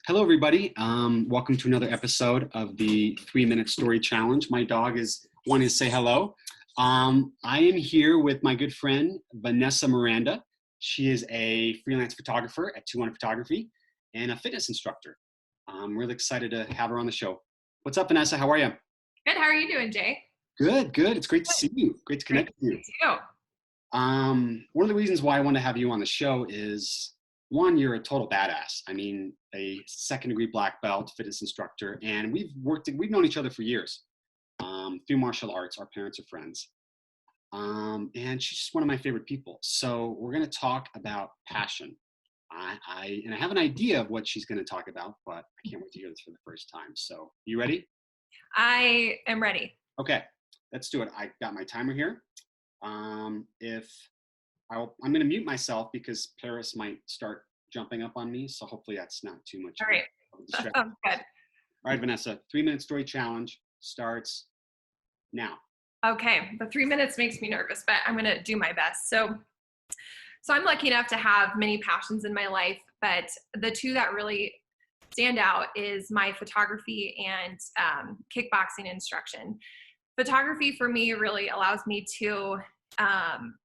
Hello, everybody. Welcome to another episode of the 3-Minute Story Challenge. My dog is wanting to say hello. I am here with my good friend, Vanessa Miranda. She is a freelance photographer at 200 Photography and a fitness instructor. I'm really excited to have her on the show. What's up, Vanessa? How are you? Good. How are you doing, Jay? Good, good. It's great to see you. Great to connect with you. Too. One of the reasons why I want to have you on the show is, one, you're a total badass. I mean, a second-degree black belt fitness instructor, and we've known each other for years through martial arts. Our parents are friends, and she's just one of my favorite people. So we're going to talk about passion. I have an idea of what she's going to talk about, but I can't wait to hear this for the first time. So, you ready? I am ready. Okay, let's do it. I got my timer here. I'm going to mute myself because Paris might start jumping up on me. So hopefully that's not too much. All right. That sounds good. All right, Vanessa, 3-minute story challenge starts now. Okay. The 3 minutes makes me nervous, but I'm going to do my best. So I'm lucky enough to have many passions in my life, but the two that really stand out is my photography and kickboxing instruction. Photography for me really allows me to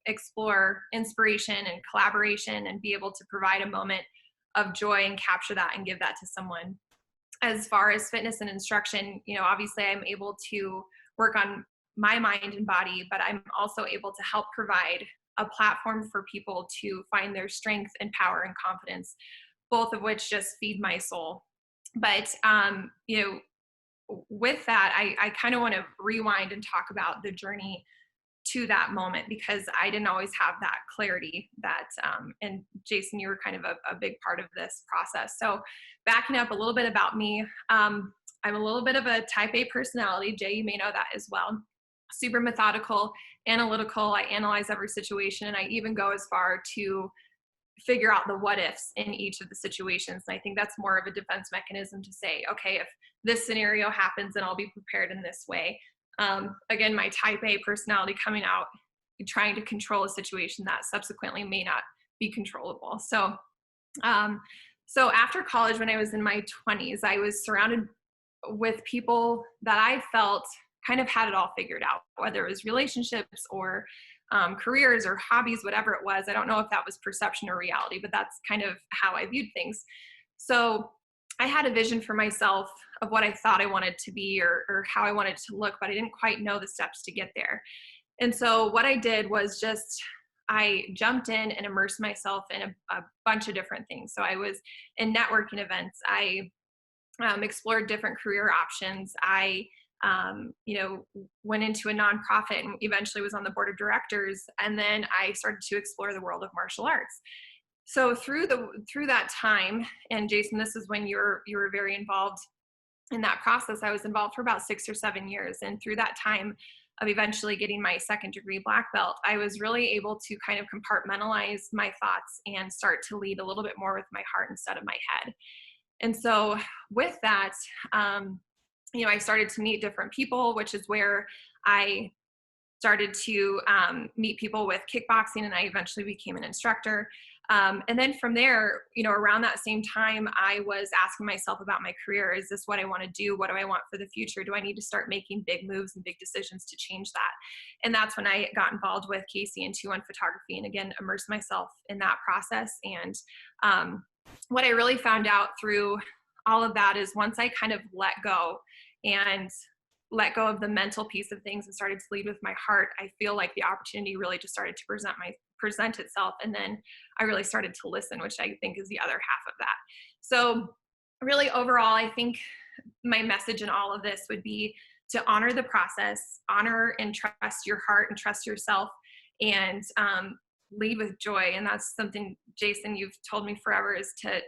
explore inspiration and collaboration and be able to provide a moment of joy and capture that and give that to someone. As far as fitness and instruction, obviously I'm able to work on my mind and body, but I'm also able to help provide a platform for people to find their strength and power and confidence, both of which just feed my soul. But, with that, I kind of want to rewind and talk about the journey to that moment, because I didn't always have that clarity that, and Jason, you were kind of a big part of this process. So backing up a little bit about me, I'm a little bit of a type A personality. Jay, you may know that as well. Super methodical, analytical. I analyze every situation, and I even go as far to figure out the what ifs in each of the situations. And I think that's more of a defense mechanism to say, okay, if this scenario happens, then I'll be prepared in this way. Again, my type A personality coming out, trying to control a situation that subsequently may not be controllable. So after college, when I was in my 20s, I was surrounded with people that I felt kind of had it all figured out, whether it was relationships or careers or hobbies, whatever it was. I don't know if that was perception or reality, but that's kind of how I viewed things. So I had a vision for myself of what I thought I wanted to be or how I wanted to look, but I didn't quite know the steps to get there. And so what I did was I jumped in and immersed myself in a bunch of different things. So I was in networking events. I explored different career options. I went into a nonprofit and eventually was on the board of directors. And then I started to explore the world of martial arts. So through that time, and Jason, this is when you were very involved in that process. I was involved for about 6 or 7 years. And through that time of eventually getting my second-degree black belt, I was really able to kind of compartmentalize my thoughts and start to lead a little bit more with my heart instead of my head. And so with that, I started to meet different people, which is where I started to meet people with kickboxing, and I eventually became an instructor. And then from there, around that same time, I was asking myself about my career. Is this what I want to do? What do I want for the future? Do I need to start making big moves and big decisions to change that? And that's when I got involved with Casey and 2-1 Photography, and again, immersed myself in that process. And what I really found out through all of that is once I kind of let go of the mental piece of things and started to lead with my heart, I feel like the opportunity really just started to present itself. And then I really started to listen, which I think is the other half of that. So really overall, I think my message in all of this would be to honor the process, honor and trust your heart and trust yourself, and lead with joy. And that's something, Jason, you've told me forever, is to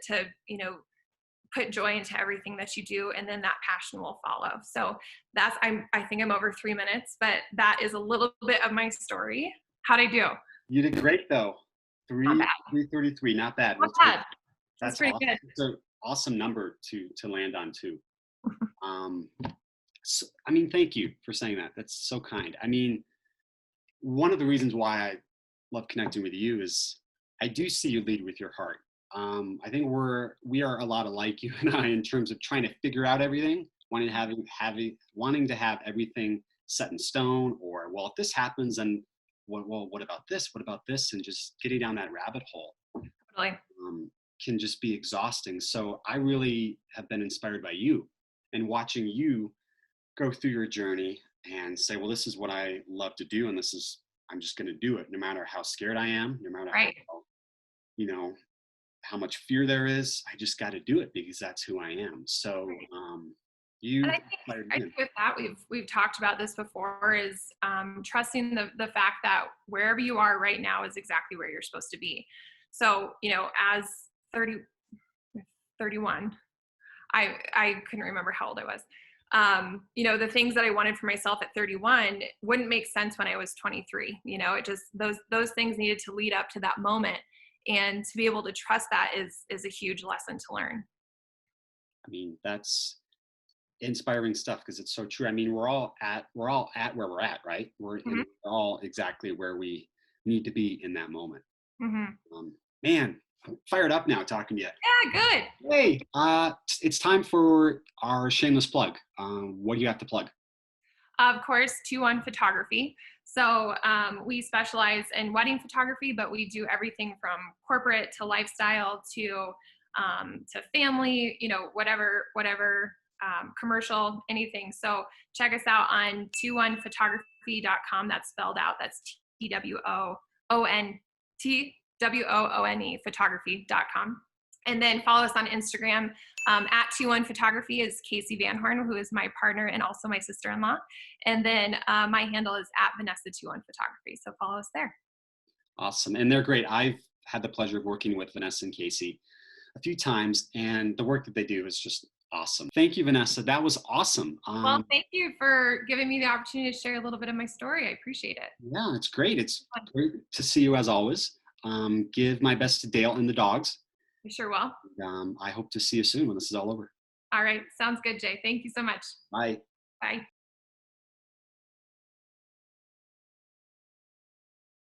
put joy into everything that you do, and then that passion will follow. So I think I'm over 3 minutes, but that is a little bit of my story. How'd I do? You did great, though. 3:33, not bad. Not bad. That's pretty awesome. good. It's an awesome number to land on too. Thank you for saying that. That's so kind. One of the reasons why I love connecting with you is I do see you lead with your heart. I think we are a lot alike, you and I, in terms of trying to figure out everything, wanting to have everything set in stone, or well, if this happens, then what about this? What about this? And just getting down that rabbit hole Totally. um, can just be exhausting. So I really have been inspired by you and watching you go through your journey and say, well, this is what I love to do, and I'm just going to do it, no matter how scared I am, no matter how, Right. you know, how much fear there is. I just got to do it because that's who I am. So Right. And you I think inspired I me. think with that we've talked about this before is trusting the fact that wherever you are right now is exactly where you're supposed to be. So as 30, 31, I couldn't remember how old I was. The things that I wanted for myself at 31 wouldn't make sense when I was 23. It just those things needed to lead up to that moment, and to be able to trust that is a huge lesson to learn. I mean, that's inspiring stuff because it's so true. I mean, we're all at where we're at, right? Hmm. We're all exactly where we need to be in that moment. Hmm. Man, I'm fired up now talking to you. Yeah, good. Hey, it's time for our shameless plug. What do you have to plug? Of course, 2-1 photography. So we specialize in wedding photography, but we do everything from corporate to lifestyle to family, whatever commercial, anything. So check us out on 21photography.com. That's spelled out. That's TWOONTWOONE photography.com. And then follow us on Instagram at 2-1 Photography is Casey Van Horn, who is my partner and also my sister-in-law. And then my handle is at Vanessa 2-1 Photography. So follow us there. Awesome. And they're great. I've had the pleasure of working with Vanessa and Casey a few times, and the work that they do is just awesome. Thank you, Vanessa. That was awesome. Well, thank you for giving me the opportunity to share a little bit of my story. I appreciate it. Yeah, it's great. It's great to see you as always. Give my best to Dale and the dogs. You sure will. I hope to see you soon when this is all over. All right. Sounds good, Jay. Thank you so much. Bye. Bye.